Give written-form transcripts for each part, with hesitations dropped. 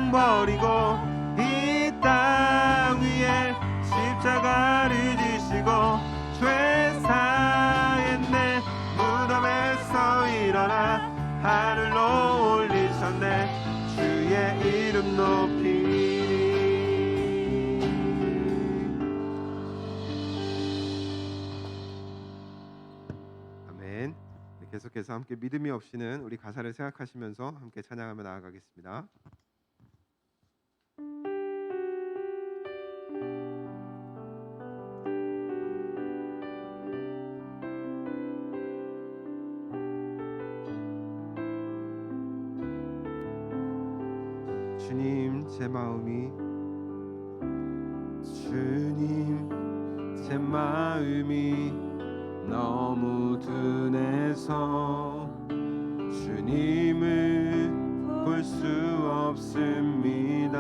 세상 버리고 이 땅 위에 십자가를 지시고 죄 사했네. 무덤에서 일어나 하늘로 올리셨네. 주의 이름 높이니. 아멘. 계속해서 함께 믿음이 없이는 우리 가사를 생각하시면서 함께 찬양하며 나아가겠습니다. 주님 제 마음이 너무 둔해서 주님을 볼 수 없습니다.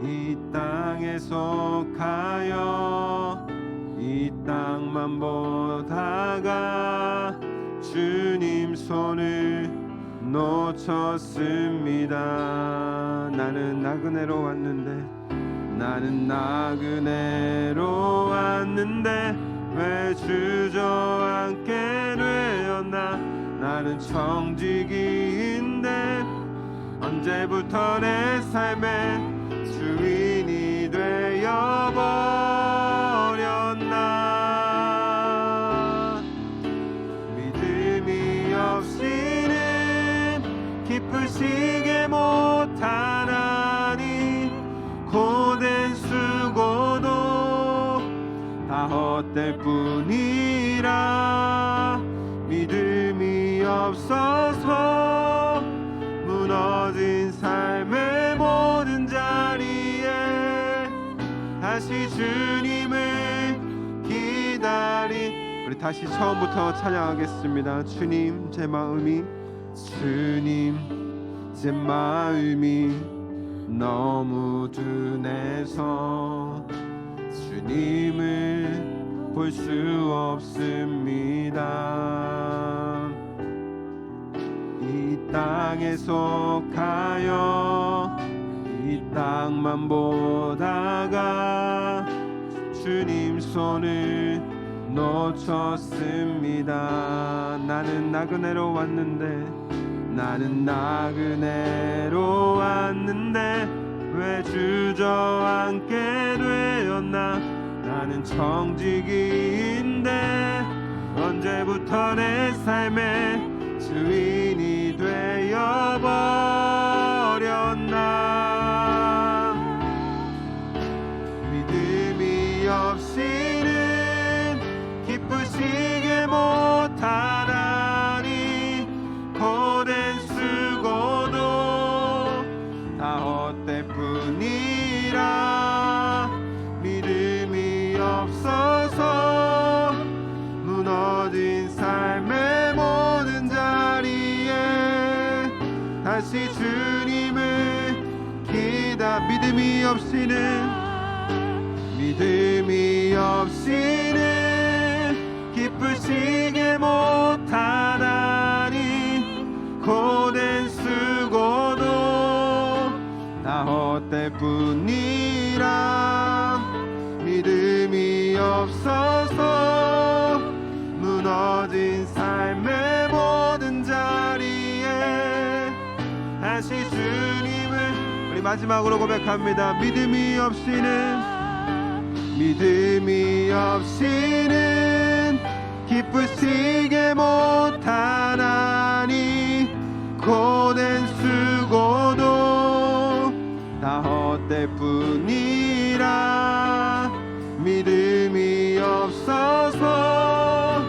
이 땅에 속하여 이 땅만 보다가 주님 손을 놓쳤습니다. 나는 나그네로 왔는데 왜 주저앉게 되었나. 나는 청지기인데 언제부터 내 삶의 주인이 되어버렸나. 믿음이 없이는 기쁘시게 못하나니 고된 수고도 다 헛될 뿐이라. 믿음이 없어서 무너진 삶의 모든 자리에 다시 주님을 기다리. 우리 다시 처음부터 찬양하겠습니다. 주님 제 마음이 너무 둔해서 주님을 볼 수 없습니다. 이 땅에 속하여 이 땅만 보다가 주님 손을 놓쳤습니다. 나는 나그네로 왔는데 왜 주저앉게 되었나. 나는 청지기인데 언제부터 내 삶의 주인이 되어버렸나. 믿음이 없이는 기쁘시게 못하나니 고된 수고도 다 헛될 뿐이라. 믿음이 없어서 무너진 삶의 모든 자리에 다시 주님을 믿음이 없이는 기쁘시게 못하나니 고된 수고도 다 헛될 뿐이라. 믿음이 없어서 무너진 삶의 모든 자리에 다시 주님을. 우리 마지막으로 고백합니다. 믿음이 없이는 기쁘시게 못하나니 고된 수고도 다 헛될 뿐이라. 믿음이 없어서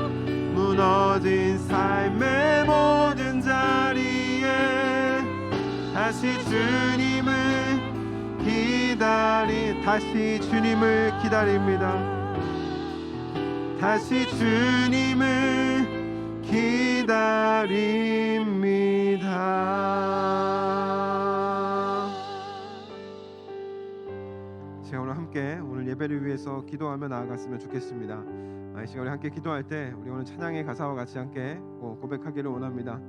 무너진 삶의 모든 자리에 다시 주님을 기다립니다. 다시 주님을 기다립니다. 제가 오늘 함께 예배를 위해서 기도하며 나아갔으면 좋겠습니다. 이 시간 우리 함께 기도할 때 우리 오늘 찬양의 가사와 같이 함께 고백하기를 원합니다.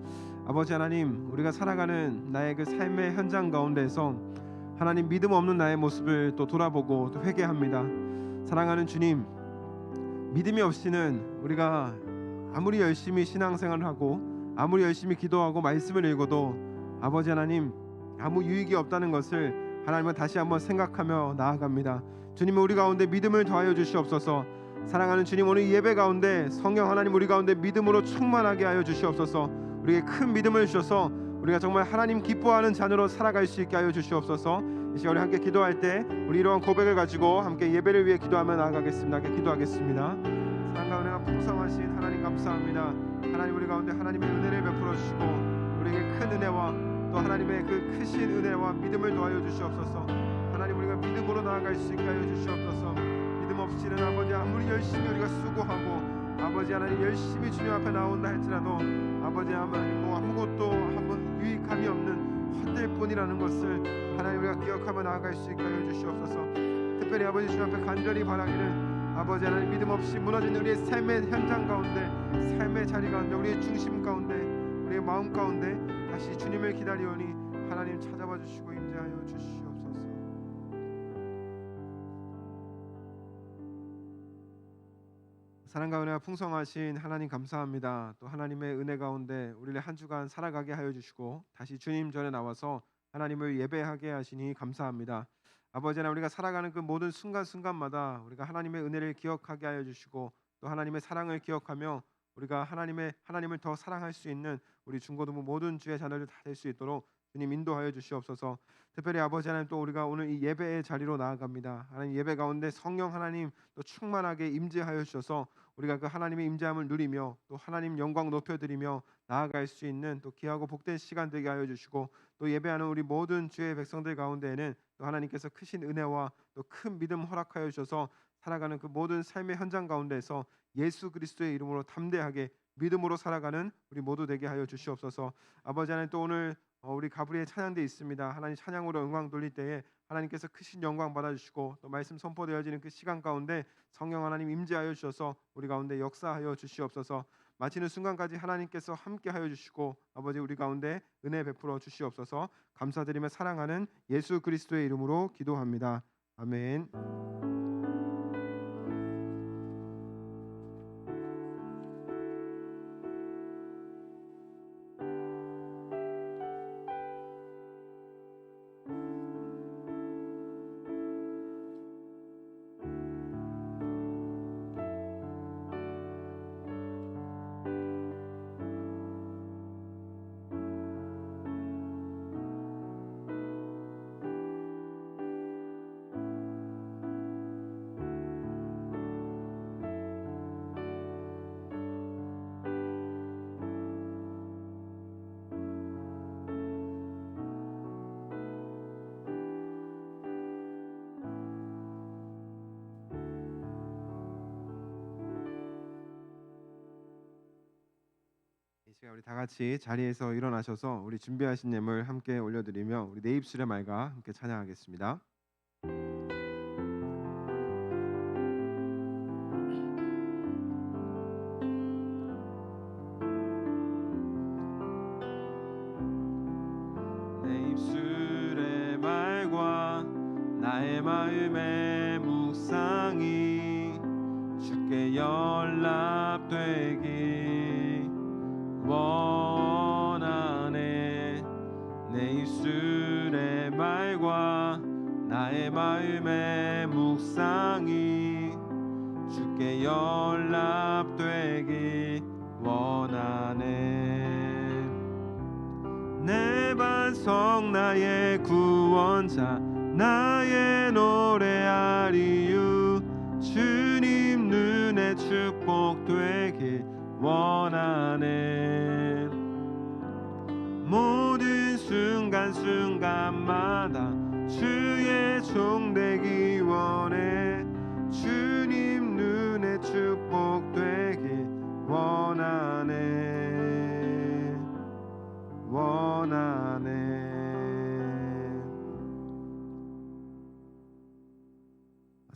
아버지 하나님, 우리가 살아가는 나의 그 삶의 현장 가운데에서 하나님 믿음 없는 나의 모습을 또 돌아보고 또 회개합니다. 사랑하는 주님, 믿음이 없이는 우리가 아무리 열심히 신앙생활을 하고 아무리 열심히 기도하고 말씀을 읽어도 아버지 하나님 아무 유익이 없다는 것을 하나님은 다시 한번 생각하며 나아갑니다. 주님은 우리 가운데 믿음을 더하여 주시옵소서. 사랑하는 주님, 오늘 예배 가운데 성령 하나님 우리 가운데 믿음으로 충만하게 하여 주시옵소서. 우리에게 큰 믿음을 주셔서 우리가 정말 하나님 기뻐하는 자녀로 살아갈 수 있게 하여 주시옵소서. 이 시간 우리 함께 기도할 때 우리 이러한 고백을 가지고 함께 예배를 위해 기도하며 나아가겠습니다. 함께 기도하겠습니다. 사랑과 은혜가 풍성하신 하나님 감사합니다. 하나님 우리 가운데 하나님의 은혜를 베풀어 주시고 우리에게 큰 은혜와 또 하나님의 그 크신 은혜와 믿음을 더하여 주시옵소서. 하나님 우리가 믿음으로 나아갈 수 있게 하여 주시옵소서. 믿음 없이는 아버지 아무리 열심히 우리가 수고하고 아버지 하나님 열심히 주님 앞에 나온다 할지라도 아버지 하나님 아무것도 한번 유익함이 없는 헛될 뿐이라는 것을 하나님 우리가 기억하며 나아갈 수 있게 하여 주시옵소서. 특별히 아버지 주님 앞에 간절히 바라기는 아버지 하나님 믿음 없이 무너진 우리의 삶의 현장 가운데 삶의 자리 가운데 우리의 중심 가운데 우리의 마음 가운데 다시 주님을 기다리오니 하나님 찾아봐 주시고 임재하여 주시옵소서. 사랑과 은혜가 풍성하신 하나님 감사합니다. 또 하나님의 은혜 가운데 우리를 한 주간 살아가게 하여 주시고 다시 주님 전에 나와서 하나님을 예배하게 하시니 감사합니다. 아버지 하나님 우리가 살아가는 그 모든 순간순간마다 우리가 하나님의 은혜를 기억하게 하여 주시고 또 하나님의 사랑을 기억하며 우리가 하나님을 더 사랑할 수 있는 우리 중고등부 모든 주의 자녀들 다 될 수 있도록 주님 인도하여 주시옵소서. 특별히 아버지 하나님 또 우리가 오늘 이 예배의 자리로 나아갑니다. 하나님 예배 가운데 성령 하나님 또 충만하게 임재하여 주셔서 우리가 그 하나님의 임재함을 누리며 또 하나님 영광 높여드리며 나아갈 수 있는 또 귀하고 복된 시간 되게 하여 주시고 또 예배하는 우리 모든 주의 백성들 가운데에는 또 하나님께서 크신 은혜와 또 큰 믿음 허락하여 주셔서 살아가는 그 모든 삶의 현장 가운데서 예수 그리스도의 이름으로 담대하게 믿음으로 살아가는 우리 모두 되게 하여 주시옵소서. 아버지 하나님 또 오늘 우리 가브리엘 찬양대 있습니다. 하나님 찬양으로 영광 돌릴 때에 하나님께서 크신 영광 받아주시고 또 말씀 선포되어지는 그 시간 가운데 성령 하나님 임재하여 주셔서 우리 가운데 역사하여 주시옵소서. 마치는 순간까지 하나님께서 함께하여 주시고 아버지 우리 가운데 은혜 베풀어 주시옵소서. 감사드리며 사랑하는 예수 그리스도의 이름으로 기도합니다. 아멘. 이 시간 우리 다 같이 자리에서 일어나셔서 우리 준비하신 예물 함께 올려드리며 우리 내 입술의 말과 함께 찬양하겠습니다. 내 입술의 말과 나의 마음의 묵상이 주께 연락되기 원하네. 내 입술의 말과 나의 마음의 묵상이 주께 연락되기 원하네. 내 반석 나의 구원자 나의 노래하리유 주님 눈에 축복되길 원하네. 모든 순간순간마다 주의 종 되기 원해. 주님 눈에 축복되길 원하네. 원하네.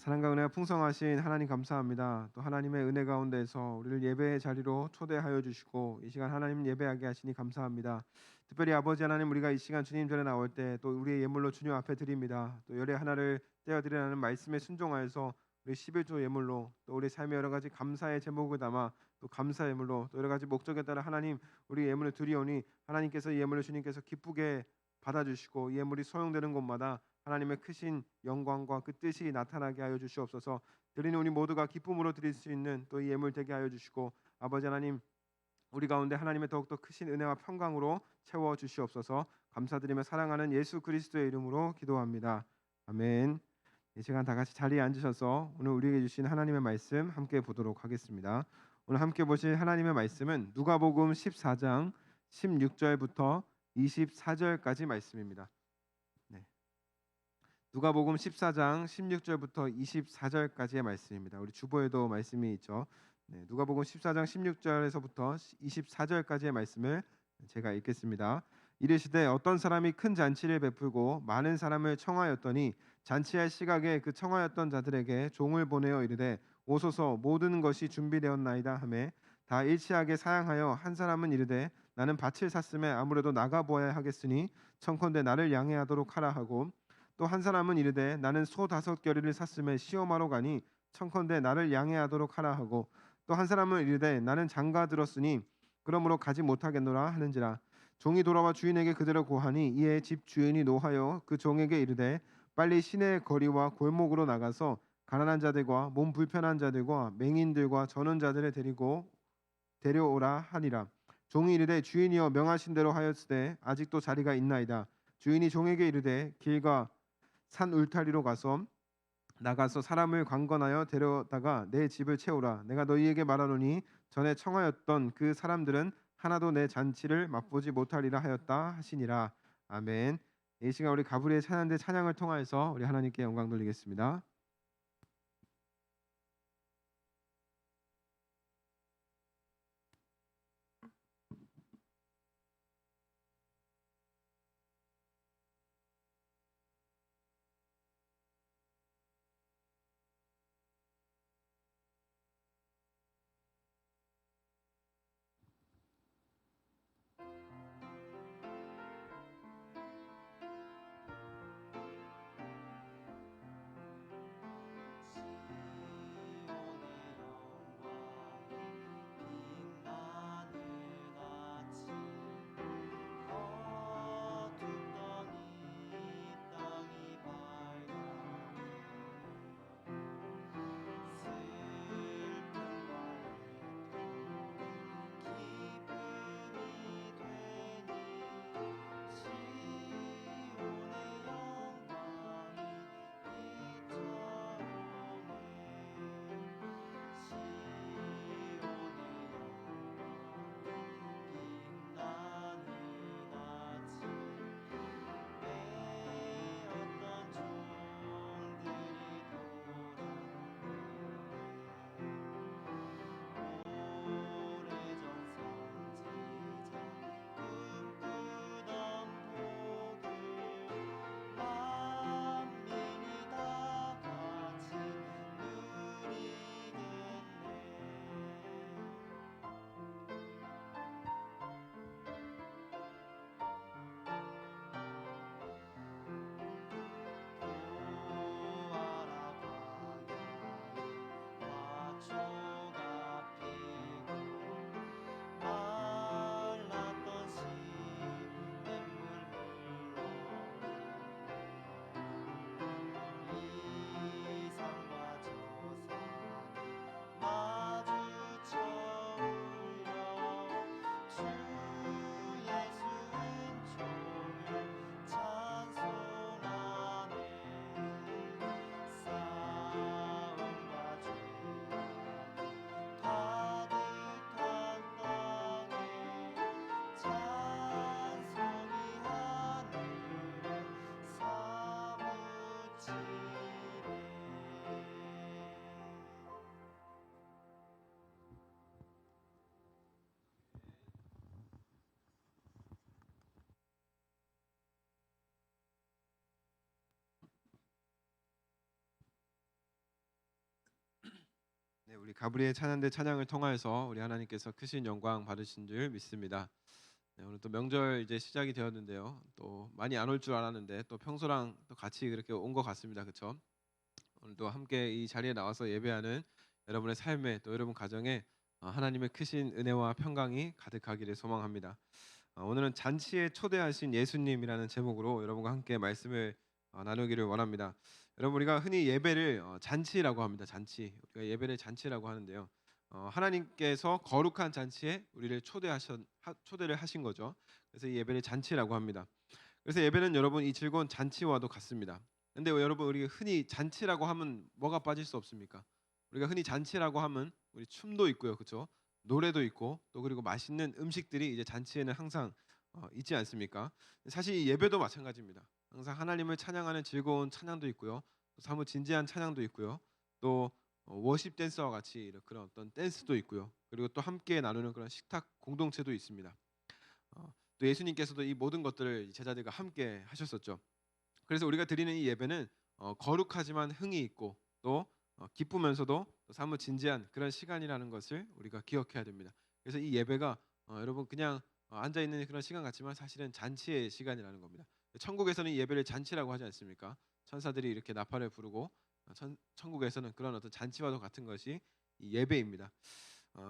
사랑과 은혜가 풍성하신 하나님 감사합니다. 또 하나님의 은혜 가운데서 우리를 예배의 자리로 초대하여 주시고 이 시간 하나님 예배하게 하시니 감사합니다. 특별히 아버지 하나님, 우리가 이 시간 주님 전에 나올 때 또 우리의 예물로 주님 앞에 드립니다. 또 열의 하나를 떼어 드리라는 말씀에 순종하여서 우리 11조 예물로 또 우리 삶의 여러 가지 감사의 제목을 담아 또 감사 예물로 또 여러 가지 목적에 따라 하나님 우리 예물을 드리오니 하나님께서 이 예물을 주님께서 기쁘게 받아주시고 이 예물이 소용되는 곳마다 하나님의 크신 영광과 그 뜻이 나타나게 하여 주시옵소서. 드리는 우리 모두가 기쁨으로 드릴 수 있는 또 이 예물 되게 하여 주시고 아버지 하나님, 우리 가운데 하나님의 더욱더 크신 은혜와 평강으로 채워 주시옵소서. 감사드리며 사랑하는 예수 그리스도의 이름으로 기도합니다. 아멘. 이 시간 다 같이 자리에 앉으셔서 오늘 우리에게 주신 하나님의 말씀 함께 보도록 하겠습니다. 오늘 함께 보실 하나님의 말씀은 누가복음 14장 16절부터 24절까지 말씀입니다. 네. 누가복음 14장 16절부터 24절까지의 말씀입니다. 우리 주보에도 말씀이 있죠. 네, 누가복음 14장 16절에서부터 24절까지의 말씀을 제가 읽겠습니다. 이르시되 어떤 사람이 큰 잔치를 베풀고 많은 사람을 청하였더니 잔치할 시각에 그 청하였던 자들에게 종을 보내어 이르되 오소서 모든 것이 준비되었나이다 하매 다 일치하게 사양하여 한 사람은 이르되 나는 밭을 샀음에 아무래도 나가 보아야 하겠으니 청컨대 나를 양해하도록 하라 하고 또 한 사람은 이르되 나는 소 5겨리를 샀음에 시험하러 가니 청컨대 나를 양해하도록 하라 하고 또 한 사람은 이르되 나는 장가 들었으니 그러므로 가지 못하겠노라 하는지라. 종이 돌아와 주인에게 그대로 고하니 이에 집 주인이 노하여 그 종에게 이르되 빨리 시내 거리와 골목으로 나가서 가난한 자들과 몸 불편한 자들과 맹인들과 저는 자들을 데려오라 하니라. 종이 이르되 주인이여 명하신 대로 하였으되 아직도 자리가 있나이다. 주인이 종에게 이르되 길과 산 울타리로 나가서 사람을 관건하여 데려다가 내 집을 채우라. 내가 너희에게 말하노니 전에 청하였던 그 사람들은 하나도 내 잔치를 맛보지 못하리라 하였다 하시니라. 아멘. 이 시간 우리 가브리엘 찬양대 찬양을 통하여서 우리 하나님께 영광 돌리겠습니다. 우리 가브리엘 찬양대 찬양을 통하여서 우리 하나님께서 크신 영광 받으신 줄 믿습니다. 네, 오늘 또 명절 이제 시작이 되었는데요. 또 많이 안 올 줄 알았는데 또 평소랑 또 같이 그렇게 온 것 같습니다. 그렇죠? 오늘도 함께 이 자리에 나와서 예배하는 여러분의 삶에 또 여러분 가정에 하나님의 크신 은혜와 평강이 가득하기를 소망합니다. 오늘은 잔치에 초대하신 예수님이라는 제목으로 여러분과 함께 말씀을 나누기를 원합니다. 여러분 우리가 흔히 예배를 잔치라고 합니다. 잔치. 우리가 예배를 잔치라고 하는데요. 하나님께서 거룩한 잔치에 우리를 초대를 하신 거죠. 그래서 이 예배를 잔치라고 합니다. 그래서 예배는 여러분 이 즐거운 잔치와도 같습니다. 근데 여러분 우리가 흔히 잔치라고 하면 뭐가 빠질 수 없습니까? 우리가 흔히 잔치라고 하면 우리 춤도 있고요. 그렇죠? 노래도 있고 또 그리고 맛있는 음식들이 이제 잔치에는 항상 있지 않습니까? 사실 이 예배도 마찬가지입니다. 항상 하나님을 찬양하는 즐거운 찬양도 있고요. 또 사뭇 진지한 찬양도 있고요. 또 워십 댄스와 같이 그런 어떤 댄스도 있고요. 그리고 또 함께 나누는 그런 식탁 공동체도 있습니다. 또 예수님께서도 이 모든 것들을 제자들과 함께 하셨었죠. 그래서 우리가 드리는 이 예배는 거룩하지만 흥이 있고 또 기쁘면서도 또 사뭇 진지한 그런 시간이라는 것을 우리가 기억해야 됩니다. 그래서 이 예배가 여러분 그냥 앉아 있는 그런 시간 같지만 사실은 잔치의 시간이라는 겁니다. 천국에서는 이 예배를 잔치라고 하지 않습니까? 천사들이 이렇게 나팔을 부르고 천국에서는 그런 어떤 잔치와도 같은 것이 이 예배입니다.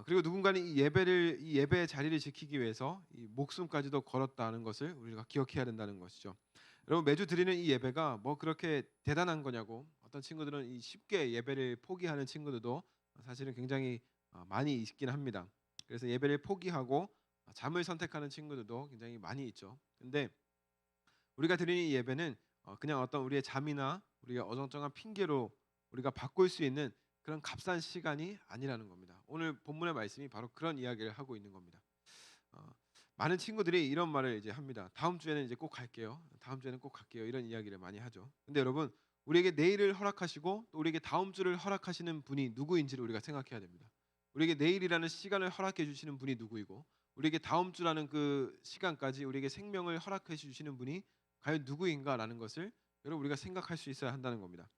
그리고 누군가는 이 예배의 자리를 지키기 위해서 이 목숨까지도 걸었다는 것을 우리가 기억해야 된다는 것이죠. 여러분 매주 드리는 이 예배가 뭐 그렇게 대단한 거냐고 어떤 친구들은 이 쉽게 예배를 포기하는 친구들도 사실은 굉장히 많이 있긴 합니다. 그래서 예배를 포기하고 잠을 선택하는 친구들도 굉장히 많이 있죠. 근데 우리가 드리는 이 예배는 그냥 어떤 우리의 잠이나 우리가 어정쩡한 핑계로 우리가 바꿀 수 있는 그런 값싼 시간이 아니라는 겁니다. 오늘 본문의 말씀이 바로 그런 이야기를 하고 있는 겁니다. 많은 친구들이 이런 말을 이제 합니다. 다음 주에는 이제 꼭 갈게요. 다음 주에는 꼭 갈게요. 이런 이야기를 많이 하죠. 근데 여러분 우리에게 내일을 허락하시고 또 우리에게 다음 주를 허락하시는 분이 누구인지를 우리가 생각해야 됩니다. 우리에게 내일이라는 시간을 허락해 주시는 분이 누구이고 우리에게 다음 주라는 그 시간까지 우리에게 생명을 허락해 주시는 분이 과연 누구인가라는 것을 여러분 우리가 생각할 수 있어야 한다는 겁니다.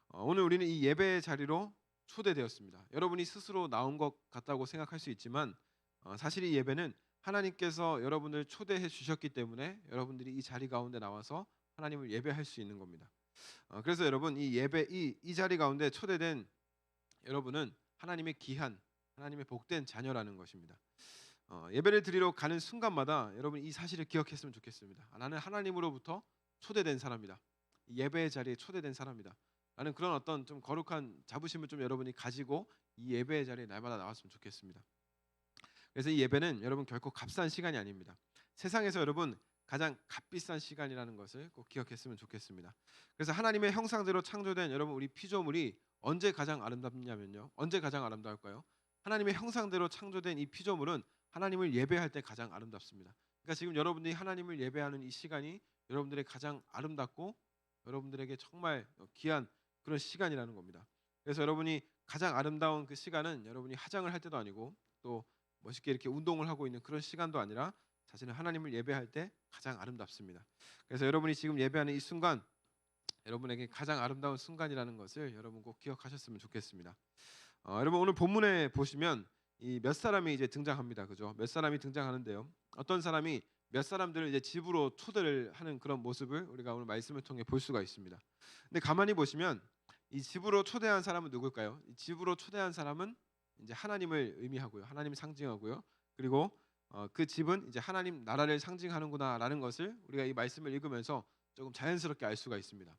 오늘 우리는 이 예배의 자리로 초대되었습니다. 여러분이 스스로 나온 것 같다고 생각할 수 있지만 사실 이 예배는 하나님께서 여러분을 초대해 주셨기 때문에 여러분들이 이 자리 가운데 나와서 하나님을 예배할 수 있는 겁니다. 그래서 여러분 이 예배 이 자리 가운데 초대된 여러분은 하나님의 귀한 하나님의 복된 자녀라는 것입니다. 예배를 드리러 가는 순간마다 여러분 이 사실을 기억했으면 좋겠습니다. 나는 하나님으로부터 초대된 사람이다. 예배의 자리에 초대된 사람이다. 라는 그런 어떤 좀 거룩한 자부심을 좀 여러분이 가지고 이 예배의 자리에 날마다 나왔으면 좋겠습니다. 그래서 이 예배는 여러분 결코 값싼 시간이 아닙니다. 세상에서 여러분 가장 값비싼 시간이라는 것을 꼭 기억했으면 좋겠습니다. 그래서 하나님의 형상대로 창조된 여러분 우리 피조물이 언제 가장 아름답냐면요. 언제 가장 아름다울까요? 하나님의 형상대로 창조된 이 피조물은 하나님을 예배할 때 가장 아름답습니다. 그러니까 지금 여러분들이 하나님을 예배하는 이 시간이 여러분들의 가장 아름답고 여러분들에게 정말 귀한 그런 시간이라는 겁니다. 그래서 여러분이 가장 아름다운 그 시간은 여러분이 화장을 할 때도 아니고 또 멋있게 이렇게 운동을 하고 있는 그런 시간도 아니라 사실은 하나님을 예배할 때 가장 아름답습니다. 그래서 여러분이 지금 예배하는 이 순간 여러분에게 가장 아름다운 순간이라는 것을 여러분 꼭 기억하셨으면 좋겠습니다. 여러분 오늘 본문에 보시면 이 몇 사람이 이제 등장합니다. 그죠? 몇 사람이 등장하는데요. 어떤 사람이 몇 사람들을 이제 집으로 초대를 하는 그런 모습을 우리가 오늘 말씀을 통해 볼 수가 있습니다. 근데 가만히 보시면 이 집으로 초대한 사람은 누굴까요? 이 집으로 초대한 사람은 이제 하나님을 의미하고요. 하나님을 상징하고요. 그리고 그 집은 이제 하나님 나라를 상징하는구나라는 것을 우리가 이 말씀을 읽으면서 조금 자연스럽게 알 수가 있습니다.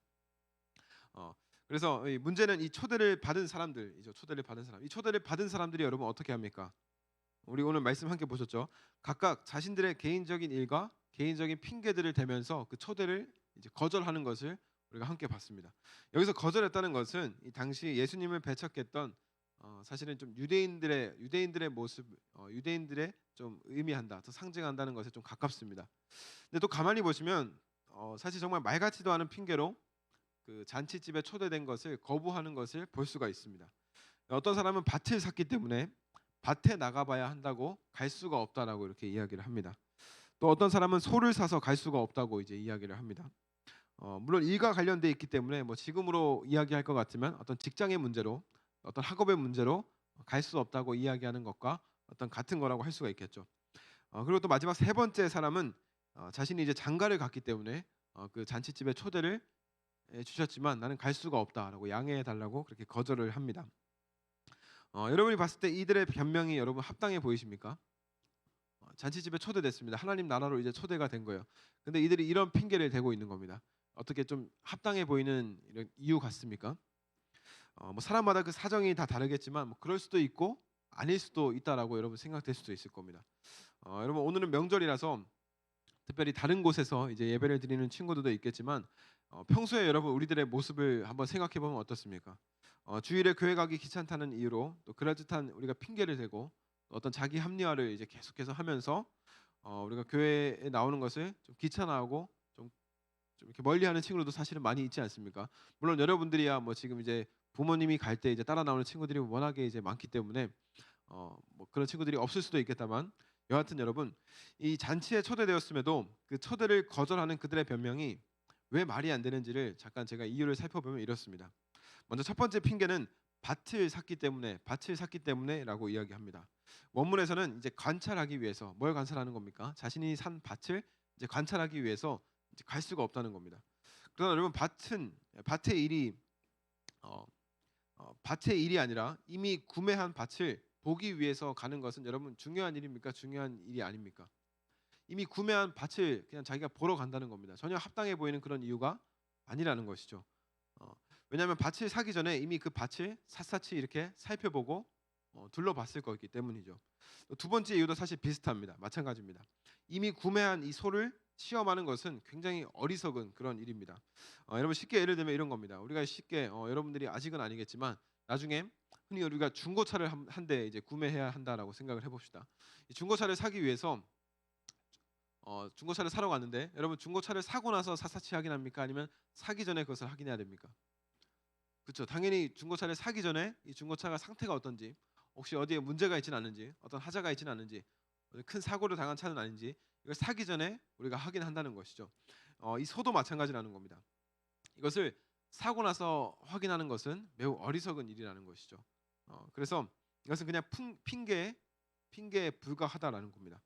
그래서 이 문제는 이 초대를 받은 사람들이죠. 초대를 받은 사람. 이 초대를 받은 사람들이 여러분 어떻게 합니까? 우리 오늘 말씀 함께 보셨죠? 각각 자신들의 개인적인 일과 개인적인 핑계들을 대면서 그 초대를 이제 거절하는 것을 우리가 함께 봤습니다. 여기서 거절했다는 것은 이 당시 예수님을 배척했던 사실은 좀 유대인들의 모습, 유대인들의 좀 의미한다, 더 상징한다는 것에 좀 가깝습니다. 근데 또 가만히 보시면 사실 정말 말 같지도 않은 핑계로 그 잔치집에 초대된 것을 거부하는 것을 볼 수가 있습니다. 어떤 사람은 밭을 샀기 때문에 밭에 나가봐야 한다고 갈 수가 없다라고 이렇게 이야기를 합니다. 또 어떤 사람은 소를 사서 갈 수가 없다고 이제 이야기를 합니다. 물론 일과 관련돼 있기 때문에 뭐 지금으로 이야기할 것 같지만 어떤 직장의 문제로 어떤 학업의 문제로 갈 수 없다고 이야기하는 것과 어떤 같은 거라고 할 수가 있겠죠. 그리고 또 마지막 세 번째 사람은 자신이 이제 장가를 갔기 때문에 그 잔치집에 초대를 주셨지만 나는 갈 수가 없다라고 양해해 달라고 그렇게 거절을 합니다. 여러분이 봤을 때 이들의 변명이 여러분 합당해 보이십니까? 잔치집에 초대됐습니다. 하나님 나라로 이제 초대가 된 거예요. 근데 이들이 이런 핑계를 대고 있는 겁니다. 어떻게 좀 합당해 보이는 이런 이유 같습니까? 뭐 사람마다 그 사정이 다 다르겠지만 뭐 그럴 수도 있고 아닐 수도 있다라고 여러분 생각될 수도 있을 겁니다. 여러분 오늘은 명절이라서 특별히 다른 곳에서 이제 예배를 드리는 친구들도 있겠지만 평소에 여러분 우리들의 모습을 한번 생각해 보면 어떻습니까? 주일에 교회 가기 귀찮다는 이유로 또 그럴듯한 우리가 핑계를 대고 어떤 자기 합리화를 이제 계속해서 하면서 우리가 교회에 나오는 것을 좀 귀찮아하고 좀 이렇게 멀리하는 친구들도 사실은 많이 있지 않습니까? 물론 여러분들이야 뭐 지금 이제 부모님이 갈 때 이제 따라 나오는 친구들이 워낙에 이제 많기 때문에 뭐 그런 친구들이 없을 수도 있겠다만 여하튼 여러분 이 잔치에 초대되었음에도 그 초대를 거절하는 그들의 변명이 왜 말이 안 되는지를 잠깐 제가 이유를 살펴보면 이렇습니다. 먼저 첫 번째 핑계는 밭을 샀기 때문에라고 이야기합니다. 원문에서는 이제 관찰하기 위해서 뭘 관찰하는 겁니까? 자신이 산 밭을 이제 관찰하기 위해서 이제 갈 수가 없다는 겁니다. 그러나 여러분 밭의 일이 밭의 일이 아니라 이미 구매한 밭을 보기 위해서 가는 것은 여러분 중요한 일입니까? 중요한 일이 아닙니까? 이미 구매한 밭을 그냥 자기가 보러 간다는 겁니다. 전혀 합당해 보이는 그런 이유가 아니라는 것이죠. 왜냐하면 밭을 사기 전에 이미 그 밭을 샅샅이 이렇게 살펴보고 둘러봤을 거기 때문이죠. 두 번째 이유도 사실 비슷합니다. 마찬가지입니다. 이미 구매한 이 소를 시험하는 것은 굉장히 어리석은 그런 일입니다. 여러분 쉽게 예를 들면 이런 겁니다. 우리가 쉽게 여러분들이 아직은 아니겠지만 나중에 흔히 우리가 중고차를 한 대 이제 구매해야 한다라고 생각을 해봅시다. 이 중고차를 사기 위해서 중고차를 사러 갔는데 여러분 중고차를 사고 나서 샅샅이 확인합니까? 아니면 사기 전에 그것을 확인해야 됩니까? 그렇죠. 당연히 중고차를 사기 전에 이 중고차가 상태가 어떤지, 혹시 어디에 문제가 있지는 않은지, 어떤 하자가 있지는 않은지, 큰 사고를 당한 차는 아닌지 이걸 사기 전에 우리가 확인한다는 것이죠. 이 소도 마찬가지라는 겁니다. 이것을 사고 나서 확인하는 것은 매우 어리석은 일이라는 것이죠. 그래서 이것은 그냥 핑계에 불과하다라는 겁니다.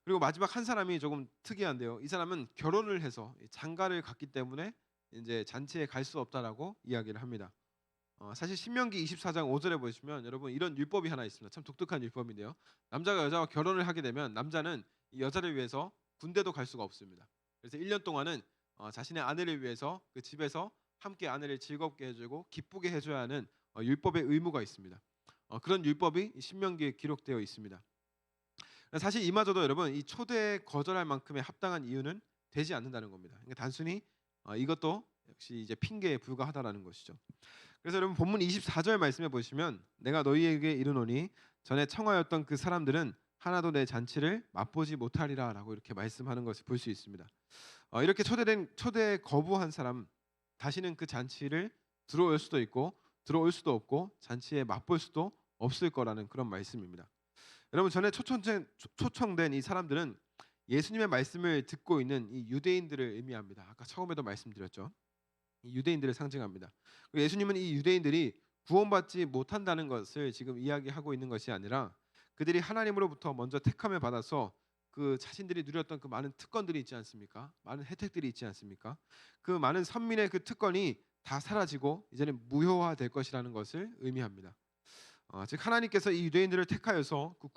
그리고 마지막 한 사람이 조금 특이한데요. 이 사람은 결혼을 해서 장가를 갔기 때문에 이제 잔치에 갈 수 없다라고 이야기를 합니다. 사실 신명기 24장 5절에 보시면 여러분 이런 율법이 하나 있습니다. 참 독특한 율법인데요. 남자가 여자와 결혼을 하게 되면 남자는 이 여자를 위해서 군대도 갈 수가 없습니다. 그래서 1년 동안은 자신의 아내를 위해서 그 집에서 함께 아내를 즐겁게 해주고 기쁘게 해줘야 하는 율법의 의무가 있습니다. 그런 율법이 신명기에 기록되어 있습니다. 사실 이마저도 여러분 이 초대에 거절할 만큼의 합당한 이유는 되지 않는다는 겁니다. 그러니까 단순히 이것도 역시 이제 핑계에 불과하다라는 것이죠. 그래서 여러분 본문 24절 말씀해 보시면 내가 너희에게 이르노니 전에 청하였던 그 사람들은 하나도 내 잔치를 맛보지 못하리라라고 이렇게 말씀하는 것을 볼 수 있습니다. 이렇게 초대 거부한 사람 다시는 그 잔치를 들어올 수도 있고 들어올 수도 없고 잔치에 맛볼 수도 없을 거라는 그런 말씀입니다. 여러분 전에 초청된 이 사람들은 예수님의 말씀을 듣고 있는 이 유대인들을 의미합니다. 아까 처음에도 말씀드렸죠. 이 유대인들을 상징합니다. 예수님은 이 유대인들이 구원받지 못한다는 것을 지금 이야기하고 있는 것이 아니라 그들이 하나님으로부터 먼저 택함을 받아서 그 자신들이 누렸던 그 많은 특권들이 있지 않습니까? 많은 혜택들이 있지 않습니까? 그 많은 선민의 그 특권이 다 사라지고 이제는 무효화될 것이라는 것을 의미합니다. 즉 하나님께서 이 유대인들을 택하여서 그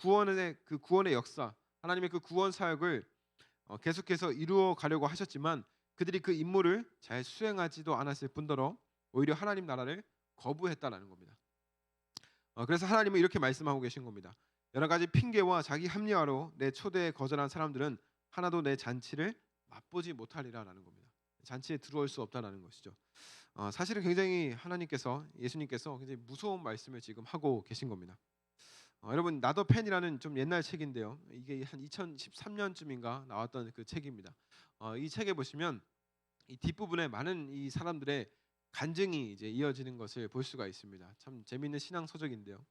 구원의 역사, 하나님의 그 구원 사역을 계속해서 이루어 가려고 하셨지만 그들이 그 임무를 잘 수행하지도 않았을 뿐더러 오히려 하나님 나라를 거부했다라는 겁니다. 그래서 하나님은 이렇게 말씀하고 계신 겁니다. 여러 가지 핑계와 자기 합리화로 내 초대에 거절한 사람들은 하나도 내 잔치를 맛보지 못하리라라는 겁니다. 잔치에 들어올 수 없다라는 것이죠. 사실은 굉장히 예수님께서 굉장히 무서운 말씀을 지금 하고 계신 겁니다. 여러분 나더 펜이라는 좀 옛날 책인데요. 이게 한 2013년쯤인가 나왔던 그 책입니다. 이 책에 보시면 이 뒷부분에 많은 이 사람들의 간증이 이제 이어지는 것을 볼 수가 있습니다. 참 재미있는 신앙 서적인데요.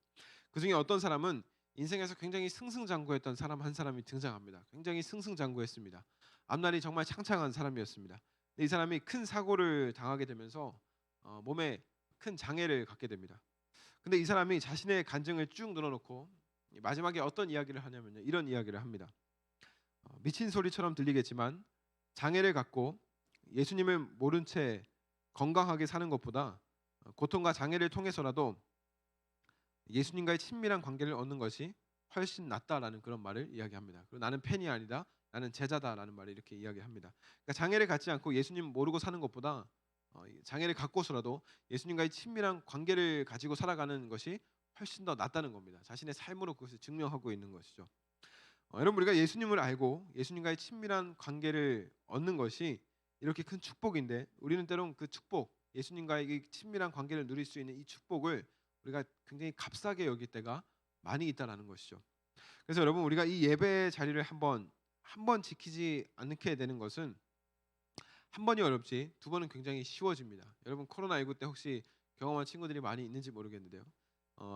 그 중에 어떤 사람은 인생에서 굉장히 승승장구했던 사람 한 사람이 등장합니다. 굉장히 승승장구했습니다. 앞날이 정말 창창한 사람이었습니다. 이 사람이 큰 사고를 당하게 되면서 몸에 큰 장애를 갖게 됩니다. 근데 이 사람이 자신의 간증을 쭉 늘어놓고 마지막에 어떤 이야기를 하냐면요, 이런 이야기를 합니다. 미친 소리처럼 들리겠지만 장애를 갖고 예수님을 모른 채 건강하게 사는 것보다 고통과 장애를 통해서라도 예수님과의 친밀한 관계를 얻는 것이 훨씬 낫다라는 그런 말을 이야기합니다. 그리고 나는 팬이 아니다, 나는 제자다라는 말을 이렇게 이야기합니다. 그러니까 장애를 갖지 않고 예수님 모르고 사는 것보다 장애를 갖고서라도 예수님과의 친밀한 관계를 가지고 살아가는 것이 훨씬 더 낫다는 겁니다. 자신의 삶으로 그것을 증명하고 있는 것이죠. 여러분, 우리가 예수님을 알고 예수님과의 친밀한 관계를 얻는 것이 이렇게 큰 축복인데, 우리는 때론 그 축복, 예수님과의 이 친밀한 관계를 누릴 수 있는 이 축복을 우리가 굉장히 값싸게 여길 때가 많이 있다라는 것이죠. 그래서 여러분, 우리가 이 예배 자리를 한 번 지키지 않게 되는 것은, 한 번이 어렵지 두 번은 굉장히 쉬워집니다. 여러분, 코로나19 때 혹시 경험한 친구들이 많이 있는지 모르겠는데요.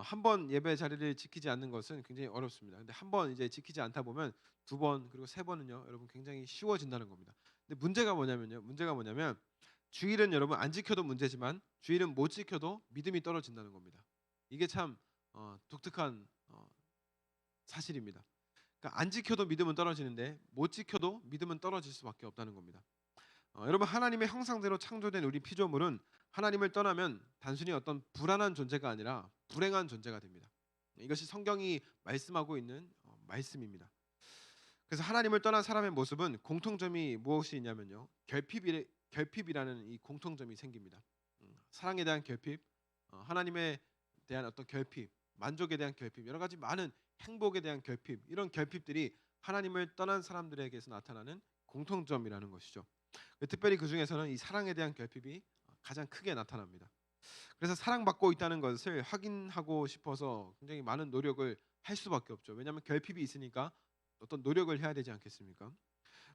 한 번 예배 자리를 지키지 않는 것은 굉장히 어렵습니다. 근데 한 번 이제 지키지 않다 보면 두 번, 그리고 세 번은요, 여러분, 굉장히 쉬워진다는 겁니다. 근데 문제가 뭐냐면 주일은 여러분 안 지켜도 문제지만 주일은 못 지켜도 믿음이 떨어진다는 겁니다. 이게 참 독특한 사실입니다. 그러니까 안 지켜도 믿음은 떨어지는데 못 지켜도 믿음은 떨어질 수밖에 없다는 겁니다. 여러분, 하나님의 형상대로 창조된 우리 피조물은 하나님을 떠나면 단순히 어떤 불안한 존재가 아니라 불행한 존재가 됩니다. 이것이 성경이 말씀하고 있는 말씀입니다. 그래서 하나님을 떠난 사람의 모습은 공통점이 무엇이 있냐면요, 결핍이라는 이 공통점이 생깁니다. 사랑에 대한 결핍, 하나님에 대한 어떤 결핍, 만족에 대한 결핍, 여러 가지 많은 행복에 대한 결핍, 이런 결핍들이 하나님을 떠난 사람들에게서 나타나는 공통점이라는 것이죠. 특별히 그 중에서는 이 사랑에 대한 결핍이 가장 크게 나타납니다. 그래서 사랑받고 있다는 것을 확인하고 싶어서 굉장히 많은 노력을 할 수밖에 없죠. 왜냐하면 결핍이 있으니까 어떤 노력을 해야 되지 않겠습니까?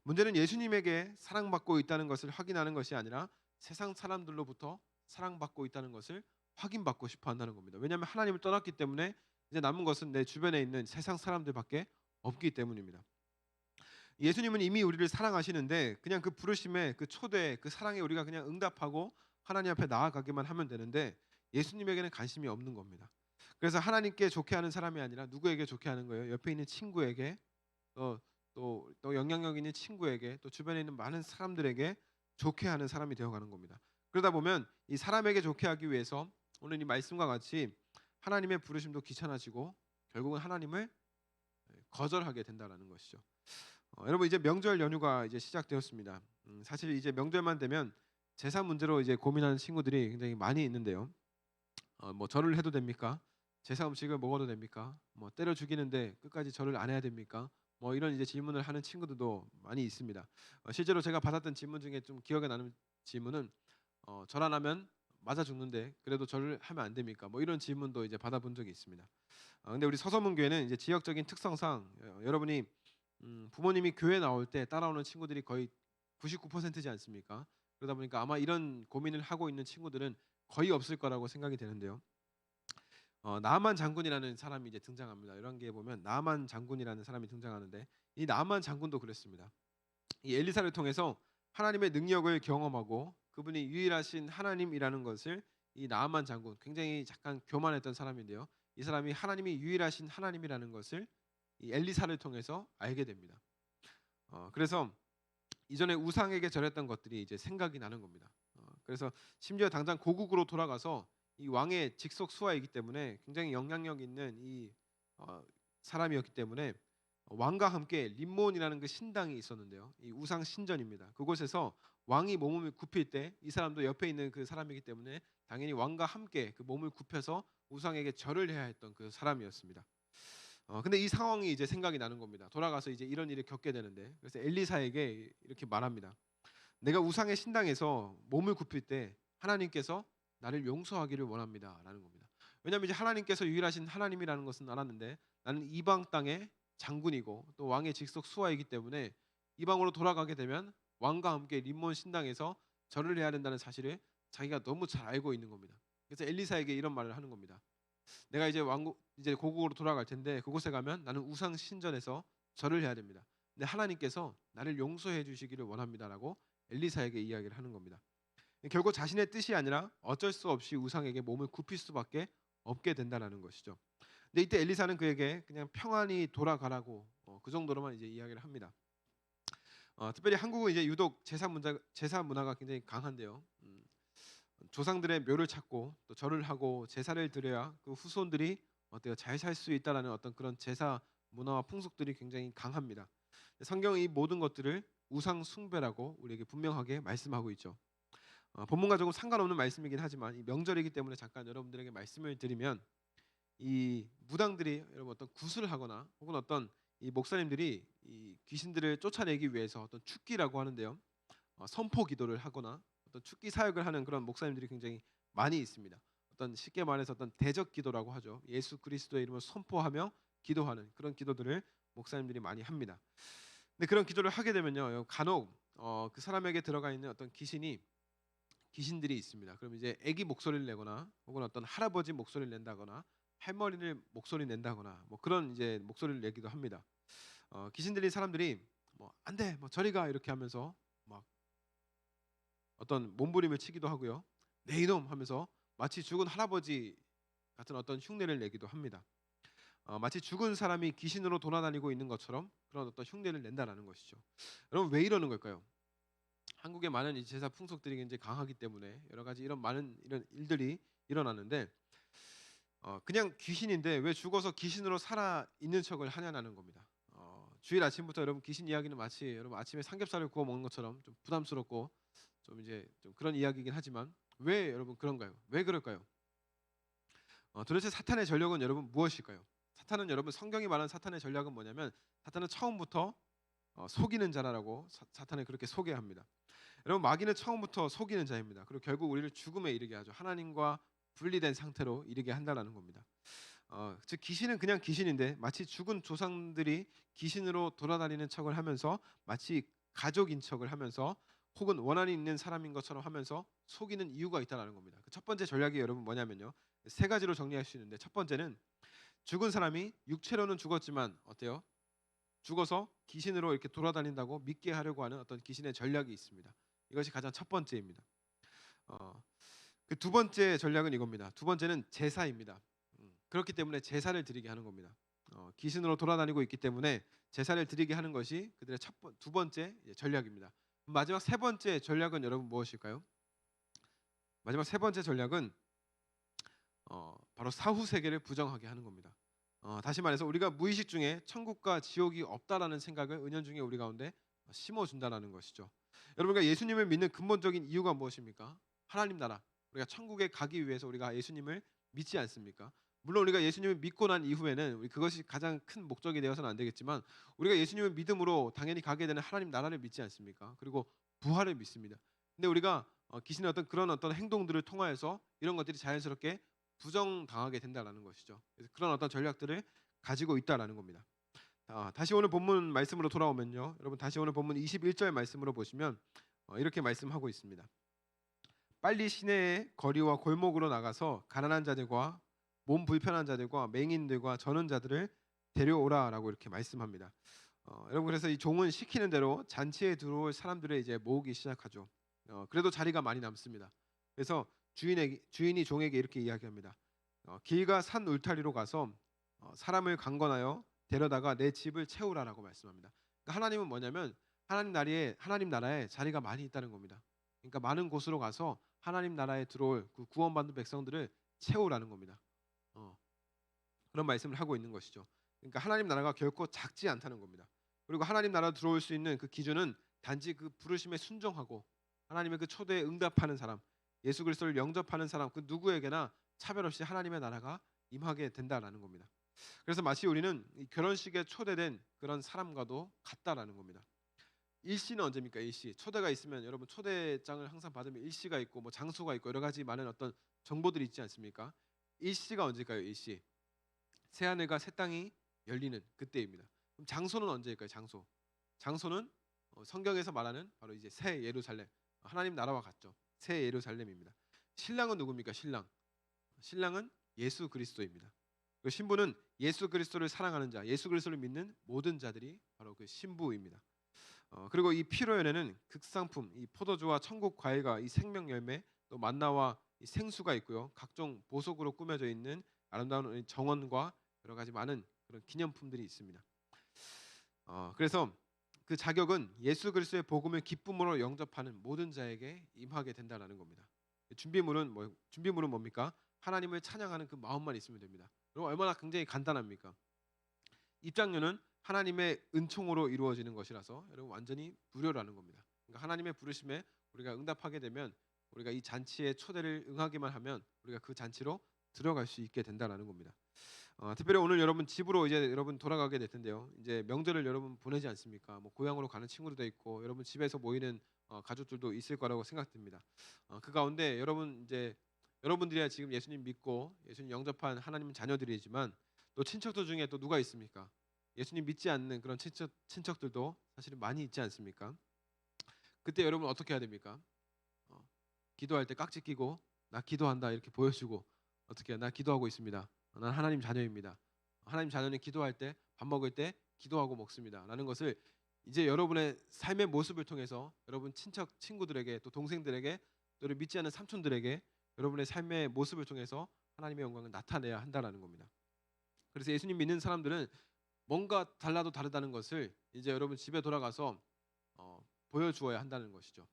문제는 예수님에게 사랑받고 있다는 것을 확인하는 것이 아니라 세상 사람들로부터 사랑받고 있다는 것을 확인받고 싶어 한다는 겁니다. 왜냐하면 하나님을 떠났기 때문에 이제 남은 것은 내 주변에 있는 세상 사람들밖에 없기 때문입니다. 예수님은 이미 우리를 사랑하시는데 그냥 그 부르심에, 그 초대에, 그 사랑에 우리가 그냥 응답하고 하나님 앞에 나아가기만 하면 되는데, 예수님에게는 관심이 없는 겁니다. 그래서 하나님께 좋게 하는 사람이 아니라 누구에게 좋게 하는 거예요? 옆에 있는 친구에게, 또 영향력 있는 친구에게, 또 주변에 있는 많은 사람들에게 좋게 하는 사람이 되어가는 겁니다. 그러다 보면 이 사람에게 좋게 하기 위해서 오늘 이 말씀과 같이 하나님의 부르심도 귀찮아지고 결국은 하나님을 거절하게 된다라는 것이죠. 여러분, 이제 명절 연휴가 이제 시작되었습니다. 사실 이제 명절만 되면 제사 문제로 이제 고민하는 친구들이 굉장히 많이 있는데요. 뭐 절을 해도 됩니까? 제사 음식을 먹어도 됩니까? 뭐 때려 죽이는데 끝까지 절을 안 해야 됩니까? 뭐 이런 이제 질문을 하는 친구들도 많이 있습니다. 실제로 제가 받았던 질문 중에 좀 기억에 나는 질문은 절 안 하면 맞아 죽는데 그래도 절을 하면 안 됩니까? 뭐 이런 질문도 이제 받아본 적이 있습니다. 근데 우리 서서문교회는 이제 지역적인 특성상 여러분이 부모님이 교회 나올 때 따라오는 친구들이 거의 99%지 않습니까? 그러다 보니까 아마 이런 고민을 하고 있는 친구들은 거의 없을 거라고 생각이 되는데요. 나만 장군이라는 사람이 이제 등장합니다. 이런 게 보면 나만 장군이라는 사람이 등장하는데, 이 나만 장군도 그랬습니다. 이 엘리사를 통해서 하나님의 능력을 경험하고 그분이 유일하신 하나님이라는 것을 이 나만 장군, 굉장히 잠깐 교만했던 사람인데요, 이 사람이 하나님이 유일하신 하나님이라는 것을 이 엘리사를 통해서 알게 됩니다. 그래서 이전에 우상에게 절했던 것들이 이제 생각이 나는 겁니다. 그래서 심지어 당장 고국으로 돌아가서 이 왕의 직속 수하이기 때문에 굉장히 영향력 있는 이 사람이었기 때문에 왕과 함께 림몬이라는 그 신당이 있었는데요, 이 우상 신전입니다. 그곳에서 왕이 몸을 굽힐 때 이 사람도 옆에 있는 그 사람이기 때문에 당연히 왕과 함께 그 몸을 굽혀서 우상에게 절을 해야 했던 그 사람이었습니다. 근데 이 상황이 이제 생각이 나는 겁니다. 돌아가서 이제 이런 일을 겪게 되는데, 그래서 엘리사에게 이렇게 말합니다. 내가 우상의 신당에서 몸을 굽힐 때 하나님께서 나를 용서하기를 원합니다라는 겁니다. 왜냐하면 이제 하나님께서 유일하신 하나님이라는 것은 알았는데, 나는 이방 땅의 장군이고 또 왕의 직속 수하이기 때문에 이방으로 돌아가게 되면 왕과 함께 림몬 신당에서 절을 해야 된다는 사실을 자기가 너무 잘 알고 있는 겁니다. 그래서 엘리사에게 이런 말을 하는 겁니다. 내가 이제 고국으로 돌아갈 텐데 그곳에 가면 나는 우상 신전에서 절을 해야 됩니다. 근데 하나님께서 나를 용서해 주시기를 원합니다라고 엘리사에게 이야기를 하는 겁니다. 결국 자신의 뜻이 아니라 어쩔 수 없이 우상에게 몸을 굽힐 수밖에 없게 된다라는 것이죠. 근데 이때 엘리사는 그에게 그냥 평안히 돌아가라고 그 정도로만 이제 이야기를 합니다. 특별히 한국은 이제 유독 제사 문화가 굉장히 강한데요. 조상들의 묘를 찾고 또 절을 하고 제사를 드려야 그 후손들이 어때요? 잘 살 수 있다라는 어떤 그런 제사 문화와 풍속들이 굉장히 강합니다. 성경은 이 모든 것들을 우상 숭배라고 우리에게 분명하게 말씀하고 있죠. 본문과 조금 상관없는 말씀이긴 하지만 이 명절이기 때문에 잠깐 여러분들에게 말씀을 드리면 이 무당들이 여러분 어떤 굿을 하거나 혹은 어떤 이 목사님들이 이 귀신들을 쫓아내기 위해서 어떤 축기라고 하는데요. 선포 기도를 하거나 어떤 축기 사역을 하는 그런 목사님들이 굉장히 많이 있습니다. 어떤 쉽게 말해서 어떤 대적 기도라고 하죠. 예수 그리스도의 이름을 선포하며 기도하는 그런 기도들을 목사님들이 많이 합니다. 근데 그런 기도를 하게 되면요, 간혹 그 사람에게 들어가 있는 어떤 귀신들이 있습니다. 그럼 이제 아기 목소리를 내거나 혹은 어떤 할아버지 목소리를 낸다거나 할머니를 목소리 낸다거나 뭐 그런 이제 목소리를 내기도 합니다. 귀신 들린 사람들이 뭐 안돼, 뭐 저리 가 이렇게 하면서 막 어떤 몸부림을 치기도 하고요. 내 이놈 하면서 마치 죽은 할아버지 같은 어떤 흉내를 내기도 합니다. 마치 죽은 사람이 귀신으로 돌아다니고 있는 것처럼 그런 어떤 흉내를 낸다라는 것이죠. 여러분 왜 이러는 걸까요? 한국의 많은 이 제사 풍속들이 굉장히 강하기 때문에 여러 가지 이런 많은 이런 일들이 일어나는데 그냥 귀신인데 왜 죽어서 귀신으로 살아 있는 척을 하냐는 겁니다. 주일 아침부터 여러분 귀신 이야기는 마치 여러분 아침에 삼겹살을 구워 먹는 것처럼 좀 부담스럽고 좀 이제 좀 그런 이야기이긴 하지만 왜 여러분 그런가요? 왜 그럴까요? 도대체 사탄의 전략은 여러분 무엇일까요? 사탄은 여러분 성경이 말하는 사탄의 전략은 뭐냐면 사탄은 처음부터 속이는 자라고 사탄을 그렇게 소개합니다. 여러분 마귀는 처음부터 속이는 자입니다. 그리고 결국 우리를 죽음에 이르게 하죠. 하나님과 분리된 상태로 이르게 한다라는 겁니다. 즉 귀신은 그냥 귀신인데 마치 죽은 조상들이 귀신으로 돌아다니는 척을 하면서 마치 가족인 척을 하면서 혹은 원한이 있는 사람인 것처럼 하면서 속이는 이유가 있다라는 겁니다. 그 첫 번째 전략이 여러분 뭐냐면요. 세 가지로 정리할 수 있는데 첫 번째는 죽은 사람이 육체로는 죽었지만 어때요? 죽어서 귀신으로 이렇게 돌아다닌다고 믿게 하려고 하는 어떤 귀신의 전략이 있습니다. 이것이 가장 첫 번째입니다. 그 두 번째 전략은 이겁니다. 두 번째는 제사입니다. 그렇기 때문에 제사를 드리게 하는 겁니다. 귀신으로 돌아다니고 있기 때문에 제사를 드리게 하는 것이 그들의 두 번째 전략입니다. 마지막 세 번째 전략은 여러분 무엇일까요? 마지막 세 번째 전략은 바로 사후 세계를 부정하게 하는 겁니다. 다시 말해서 우리가 무의식 중에 천국과 지옥이 없다라는 생각을 은연중에 우리 가운데 심어준다라는 것이죠. 여러분과 예수님을 믿는 근본적인 이유가 무엇입니까? 하나님 나라, 우리가 천국에 가기 위해서 우리가 예수님을 믿지 않습니까? 물론 우리가 예수님을 믿고 난 이후에는 우리 그것이 가장 큰 목적이 되어서는 안 되겠지만 우리가 예수님을 믿음으로 당연히 가게 되는 하나님 나라를 믿지 않습니까? 그리고 부활을 믿습니다. 근데 우리가 귀신의 어떤 그런 어떤 행동들을 통하여서 이런 것들이 자연스럽게 부정당하게 된다라는 것이죠. 그래서 그런 어떤 전략들을 가지고 있다라는 겁니다. 다시 오늘 본문 말씀으로 돌아오면요. 여러분 다시 오늘 본문 21절 말씀으로 보시면 이렇게 말씀하고 있습니다. 빨리 시내의 거리와 골목으로 나가서 가난한 자들과 몸 불편한 자들과 맹인들과 저는 자들을 데려오라라고 이렇게 말씀합니다. 여러분 그래서 이 종은 시키는 대로 잔치에 들어올 사람들을 이제 모으기 시작하죠. 그래도 자리가 많이 남습니다. 그래서 주인이 종에게 이렇게 이야기합니다. 길과 산 울타리로 가서 사람을 강권하여 데려다가 내 집을 채우라라고 말씀합니다. 그러니까 하나님은 뭐냐면 하나님 나라에 자리가 많이 있다는 겁니다. 그러니까 많은 곳으로 가서 하나님 나라에 들어올 그 구원받는 백성들을 채우라는 겁니다. 그런 말씀을 하고 있는 것이죠. 그러니까 하나님 나라가 결코 작지 않다는 겁니다. 그리고 하나님 나라 들어올 수 있는 그 기준은 단지 그 부르심에 순종하고 하나님의 그 초대에 응답하는 사람, 예수 그리스도를 영접하는 사람 그 누구에게나 차별 없이 하나님의 나라가 임하게 된다라는 겁니다. 그래서 마치 우리는 이 결혼식에 초대된 그런 사람과도 같다라는 겁니다. 일시는 언제입니까? 일시. 초대가 있으면 여러분 초대장을 항상 받으면 일시가 있고 뭐 장소가 있고 여러 가지 많은 어떤 정보들이 있지 않습니까? 일시가 언제일까요? 일시. 새 하늘과 새 땅이 열리는 그때입니다. 그럼 장소는 언제일까요? 장소는 성경에서 말하는 바로 이제 새 예루살렘, 하나님 나라와 같죠. 새 예루살렘입니다. 신랑은 누굽니까? 신랑은 예수 그리스도입니다. 그 신부는 예수 그리스도를 사랑하는 자, 예수 그리스도를 믿는 모든 자들이 바로 그 신부입니다. 그리고 이 피로연에는 극상품, 이 포도주와 천국 과일과 이 생명 열매, 또 만나와 이 생수가 있고요. 각종 보석으로 꾸며져 있는 아름다운 정원과 여러 가지 많은 그런 기념품들이 있습니다. 그래서 그 자격은 예수 그리스도의 복음을 기쁨으로 영접하는 모든 자에게 임하게 된다라는 겁니다. 준비물은 뭡니까? 하나님을 찬양하는 그 마음만 있으면 됩니다. 여러분 얼마나 굉장히 간단합니까? 입장료는 하나님의 은총으로 이루어지는 것이라서 여러분 완전히 무료라는 겁니다. 그러니까 하나님의 부르심에 우리가 응답하게 되면 우리가 이 잔치의 초대를 응하기만 하면 우리가 그 잔치로 들어갈 수 있게 된다라는 겁니다. 특별히 오늘 여러분 집으로 이제 여러분 돌아가게 될 텐데요. 이제 명절을 여러분 보내지 않습니까? 뭐 고향으로 가는 친구들도 있고 여러분 집에서 모이는 가족들도 있을 거라고 생각됩니다. 그 가운데 여러분들이 지금 예수님 믿고 예수님 영접한 하나님 자녀들이지만 또 친척들 중에 또 누가 있습니까? 예수님 믿지 않는 그런 친척들도 사실은 많이 있지 않습니까? 그때 여러분 어떻게 해야 됩니까? 기도할 때 깍지 끼고 나 기도한다 이렇게 보여주고 어떻게 해요? 나 기도하고 있습니다. 난 하나님 자녀입니다. 하나님 자녀는 기도할 때 밥 먹을 때 기도하고 먹습니다. 라는 것을 이제 여러분의 삶의 모습을 통해서 여러분 친척 친구들에게 또 동생들에게 또 믿지 않는 삼촌들에게 여러분의 삶의 모습을 통해서 하나님의 영광을 나타내야 한다라는 겁니다. 그래서 예수님 믿는 사람들은 뭔가 달라도 다르다는 것을 이제 여러분 집에 돌아가서 보여주어야 한다는 것이죠.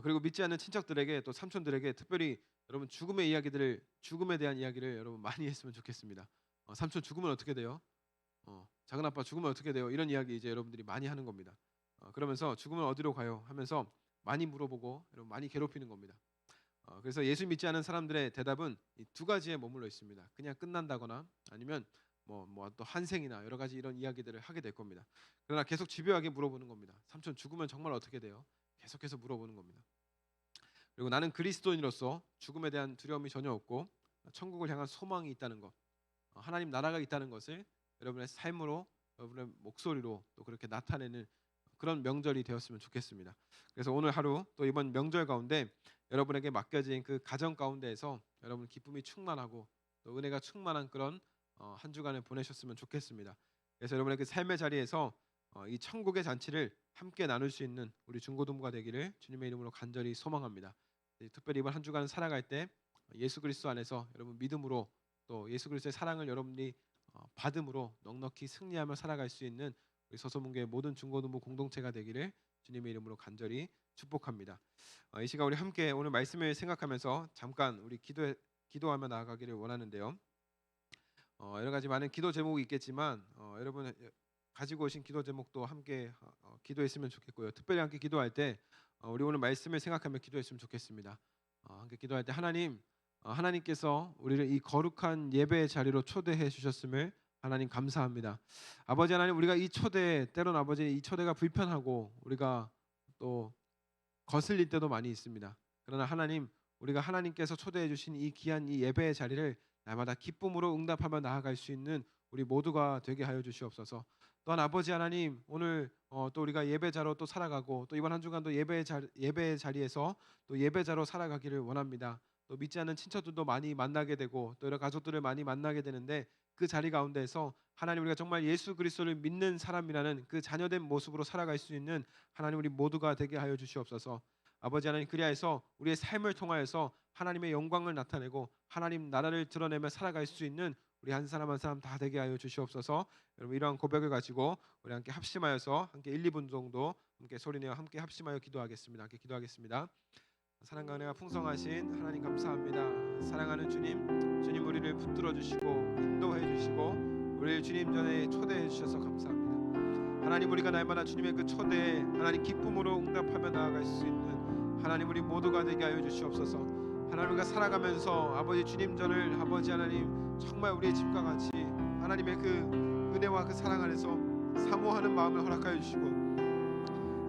그리고 믿지 않는 친척들에게 또 삼촌들에게 특별히 여러분 죽음에 대한 이야기를 여러분 많이 했으면 좋겠습니다. 삼촌 죽으면 어떻게 돼요? 작은 아빠 죽으면 어떻게 돼요? 이런 이야기 이제 여러분들이 많이 하는 겁니다. 그러면서 죽으면 어디로 가요? 하면서 많이 물어보고 여러분 많이 괴롭히는 겁니다. 그래서 예수 믿지 않은 사람들의 대답은 이 두 가지에 머물러 있습니다. 그냥 끝난다거나 아니면 뭐 또 한생이나 여러 가지 이런 이야기들을 하게 될 겁니다. 그러나 계속 집요하게 물어보는 겁니다. 삼촌 죽으면 정말 어떻게 돼요? 계속해서 물어보는 겁니다. 그리고 나는 그리스도인으로서 죽음에 대한 두려움이 전혀 없고 천국을 향한 소망이 있다는 것, 하나님 나라가 있다는 것을 여러분의 삶으로 여러분의 목소리로 또 그렇게 나타내는 그런 명절이 되었으면 좋겠습니다. 그래서 오늘 하루 또 이번 명절 가운데 여러분에게 맡겨진 그 가정 가운데에서 여러분 기쁨이 충만하고 또 은혜가 충만한 그런 한 주간을 보내셨으면 좋겠습니다. 그래서 여러분의 그 삶의 자리에서 이 천국의 잔치를 함께 나눌 수 있는 우리 중고등부가 되기를 주님의 이름으로 간절히 소망합니다. 특별히 이번 한 주간 살아갈 때 예수 그리스도 안에서 여러분 믿음으로 또 예수 그리스도의 사랑을 여러분이 받음으로 넉넉히 승리하며 살아갈 수 있는 우리 서소문교의 모든 중고등부 공동체가 되기를 주님의 이름으로 간절히 축복합니다. 이 시간 우리 함께 오늘 말씀을 생각하면서 잠깐 우리 기도하며 나아가기를 원하는데요. 여러 가지 많은 기도 제목이 있겠지만 여러분 가지고 오신 기도 제목도 함께 기도했으면 좋겠고요. 특별히 함께 기도할 때 우리 오늘 말씀을 생각하며 기도했으면 좋겠습니다. 함께 기도할 때 하나님께서 우리를 이 거룩한 예배의 자리로 초대해 주셨음을 하나님 감사합니다. 아버지 하나님, 우리가 이 초대 때로는 아버지 이 초대가 불편하고 우리가 또 거슬릴 때도 많이 있습니다. 그러나 하나님, 우리가 하나님께서 초대해 주신 이 귀한 이 예배의 자리를 날마다 기쁨으로 응답하며 나아갈 수 있는 우리 모두가 되게 하여 주시옵소서. 또한 아버지 하나님, 오늘 또 우리가 예배자로 또 살아가고 또 이번 한 주간도 예배의 자리에서 또 예배자로 살아가기를 원합니다. 또 믿지 않는 친척들도 많이 만나게 되고 또 여러 가족들을 많이 만나게 되는데 그 자리 가운데서 하나님, 우리가 정말 예수 그리스도를 믿는 사람이라는 그 자녀된 모습으로 살아갈 수 있는 하나님, 우리 모두가 되게 하여 주시옵소서. 아버지 하나님, 그리하여서 우리의 삶을 통하여서 하나님의 영광을 나타내고 하나님 나라를 드러내며 살아갈 수 있는 우리 한 사람 한 사람 다 되게 하여 주시옵소서. 여러분, 이러한 고백을 가지고 우리 함께 합심하여서 함께 1, 2분 정도 함께 소리내어 함께 합심하여 기도하겠습니다. 함께 기도하겠습니다. 사랑과 은혜가 풍성하신 하나님 감사합니다. 사랑하는 주님 우리를 붙들어 주시고 인도해 주시고 우리를 주님 전에 초대해 주셔서 감사합니다. 하나님, 우리가 날마다 주님의 그 초대에 하나님 기쁨으로 응답하며 나아갈 수 있는 하나님, 우리 모두가 되게 하여 주시옵소서. 하나님, 우리가 살아가면서 아버지 주님 전을 아버지 하나님 정말 우리의 집과 같이 하나님의 그 은혜와 그 사랑 안에서 사모하는 마음을 허락하여 주시고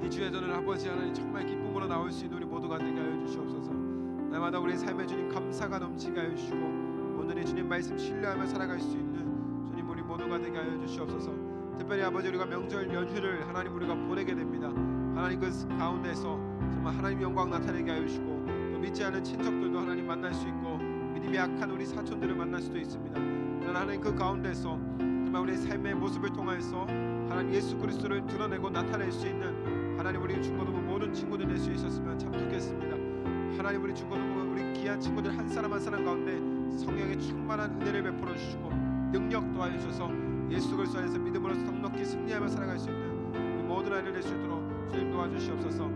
이 주의 전을 아버지 하나님 정말 기쁨으로 나올 수 있는 우리 모두가 되게 하여 주시옵소서. 날마다 우리의 삶에 주님 감사가 넘치게 하여 주시고 오늘의 주님 말씀 신뢰하며 살아갈 수 있는 주님 우리 모두가 되게 하여 주시옵소서. 특별히 아버지, 우리가 명절 연휴를 하나님 우리가 보내게 됩니다. 하나님 그 가운데서 정말 하나님 영광 나타내게 하여 주시고 또 믿지 않은 친척들도 하나님 만날 수 있고 믿음이 약한 우리 사촌들을 만날 수도 있습니다. 그러나 하나님 그 가운데서 정말 우리의 삶의 모습을 통하여서 하나님 예수 그리스도를 드러내고 나타낼 수 있는 하나님, 우리 중고등부 모든 친구들 될 수 있었으면 참 좋겠습니다. 하나님, 우리 중고등부 우리 귀한 친구들 한 사람 한 사람 가운데 성령의 충만한 은혜를 베풀어 주시고 능력 도하여 주셔서 예수 그리스도 안에서 믿음으로써 넉넉히 승리하며 살아갈 수 있는 우리 모든 아이를 낼 수 있도록 주님 도와주시옵소서.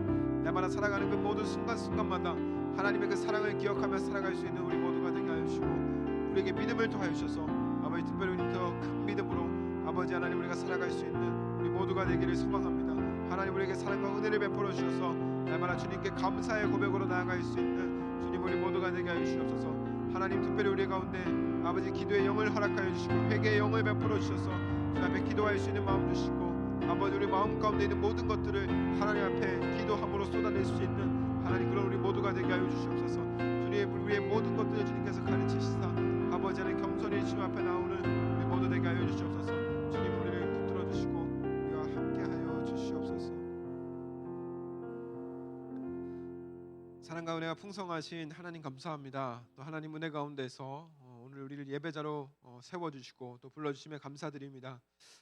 날마다 살아가는 그 모든 순간순간마다 하나님의 그 사랑을 기억하며 살아갈 수 있는 우리 모두가 되게 하여 주시고 우리에게 믿음을 더하여 주셔서 아버지 특별히 더 큰 믿음으로 아버지 하나님 우리가 살아갈 수 있는 우리 모두가 되기를 소망합니다. 하나님 우리에게 사랑과 은혜를 베풀어 주셔서 날마다 주님께 감사의 고백으로 나아갈 수 있는 주님 우리 모두가 되게 하여 주시옵소서. 하나님 특별히 우리 가운데 아버지 기도의 영을 허락하여 주시고 회개의 영을 베풀어 주셔서 주 앞에 기도할 수 있는 마음 주시고 아버지 우리 마음 가운데 있는 모든 것들을 하나님 앞에 기도함으로 쏟아낼 수 있는 하나님 그런 우리 모두가 되게 하여 주시옵소서. 주님 우리의 모든 것들을 주님께서 가르치시사 아버지 하나님 겸손히 주님 앞에 나오는 우리 모두 되게 하여 주시옵소서. 주님 우리를 붙들어 주시고 우리와 함께 하여 주시옵소서. 사랑과 은혜가 풍성하신 하나님 감사합니다. 또 하나님 은혜 가운데서 오늘 우리를 예배자로 세워주시고 또 불러주심에 감사드립니다.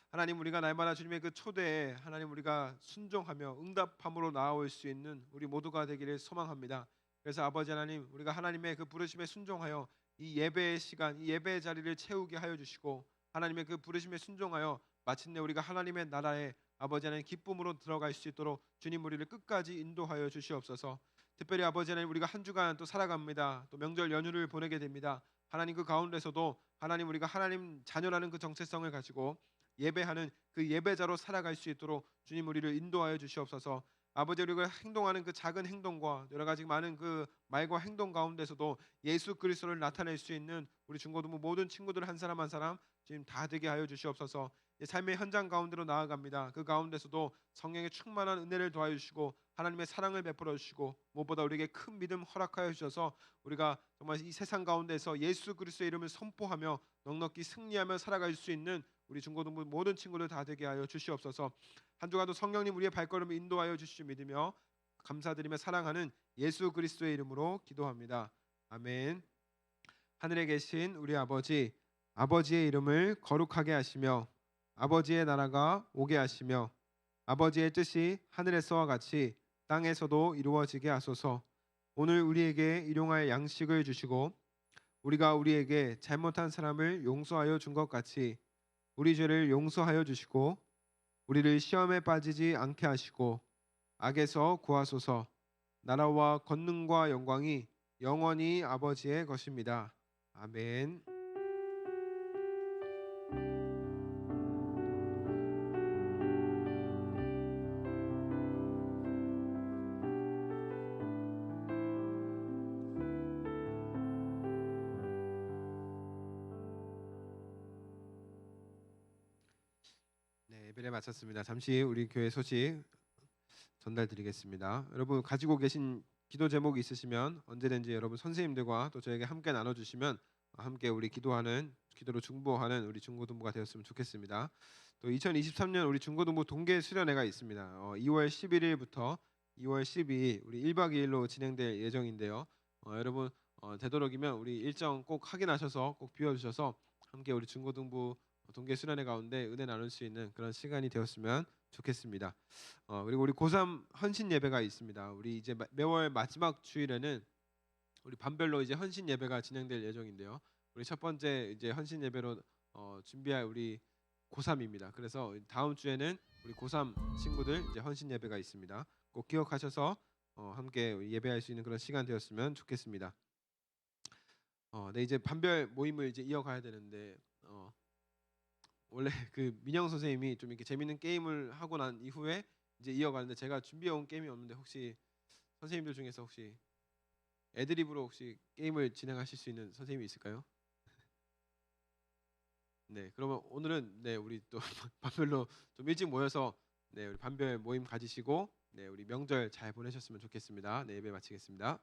하나님 우리가 날마다 주님의 그 초대에 하나님 우리가 순종하며 응답함으로 나아올 수 있는 우리 모두가 되기를 소망합니다. 그래서 아버지 하나님 우리가 하나님의 그 부르심에 순종하여 이 예배의 시간 이 예배의 자리를 채우게 하여 주시고 하나님의 그 부르심에 순종하여 마침내 우리가 하나님의 나라에 아버지 하나님 기쁨으로 들어갈 수 있도록 주님 우리를 끝까지 인도하여 주시옵소서. 특별히 아버지 하나님 우리가 한 주간 또 살아갑니다. 또 명절 연휴를 보내게 됩니다. 하나님 그 가운데서도 하나님 우리가 하나님 자녀라는 그 정체성을 가지고 예배하는 그 예배자로 살아갈 수 있도록 주님 우리를 인도하여 주시옵소서. 아버지 우리가 행동하는 그 작은 행동과 여러 가지 많은 그 말과 행동 가운데서도 예수 그리스도를 나타낼 수 있는 우리 중고등부 모든 친구들 한 사람 한 사람 지금 다 되게 하여 주시옵소서. 삶의 현장 가운데로 나아갑니다. 그 가운데서도 성령의 충만한 은혜를 더하여 주시고 하나님의 사랑을 베풀어 주시고 무엇보다 우리에게 큰 믿음 허락하여 주셔서 우리가 정말 이 세상 가운데서 예수 그리스도의 이름을 선포하며 넉넉히 승리하며 살아갈 수 있는 우리 중고등부 모든 친구들 다 되게 하여 주시옵소서. 한 주간도 성령님 우리의 발걸음을 인도하여 주시지 믿으며 감사드리며 사랑하는 예수 그리스도의 이름으로 기도합니다. 아멘. 하늘에 계신 우리 아버지, 아버지의 이름을 거룩하게 하시며 아버지의 나라가 오게 하시며 아버지의 뜻이 하늘에서와 같이 땅에서도 이루어지게 하소서. 오늘 우리에게 일용할 양식을 주시고 우리가 우리에게 잘못한 사람을 용서하여 준 것 같이 우리 죄를 용서하여 주시고 우리를 시험에 빠지지 않게 하시고 악에서 구하소서. 나라와 권능과 영광이 영원히 아버지의 것입니다. 아멘. 네, 예배를 마쳤습니다. 잠시 우리 교회 소식 전달드리겠습니다. 여러분 가지고 계신 기도 제목이 있으시면 언제든지 여러분 선생님들과 또 저에게 함께 나눠주시면 함께 우리 기도로 중보하는 우리 중고등부가 되었으면 좋겠습니다. 또 2023년 우리 중고등부 동계 수련회가 있습니다. 2월 11일부터 2월 12일 우리 1박 2일로 진행될 예정인데요. 여러분 되도록이면 우리 일정 꼭 확인하셔서 꼭 비워주셔서 함께 우리 중고등부 동계 수련회 가운데 은혜 나눌 수 있는 그런 시간이 되었으면 좋겠습니다. 그리고 우리 고3 헌신 예배가 있습니다. 우리 이제 매월 마지막 주일에는 우리 반별로 이제 헌신 예배가 진행될 예정인데요. 우리 첫 번째 이제 헌신 예배로 준비할 우리 고3입니다. 그래서 다음 주에는 우리 고3 친구들 이제 헌신 예배가 있습니다. 꼭 기억하셔서 함께 예배할 수 있는 그런 시간 되었으면 좋겠습니다. 네, 이제 반별 모임을 이제 이어가야 되는데 원래 그 민영 선생님이 좀 이렇게 재밌는 게임을 하고 난 이후에 이제 이어가는데 제가 준비해 온 게임이 없는데 혹시 선생님들 중에서 혹시 애드립으로 혹시 게임을 진행하실 수 있는 선생님이 있을까요? 네, 그러면 오늘은 네 우리 또 반별로 좀 일찍 모여서 네 우리 반별 모임 가지시고 네 우리 명절 잘 보내셨으면 좋겠습니다. 네 예배 마치겠습니다.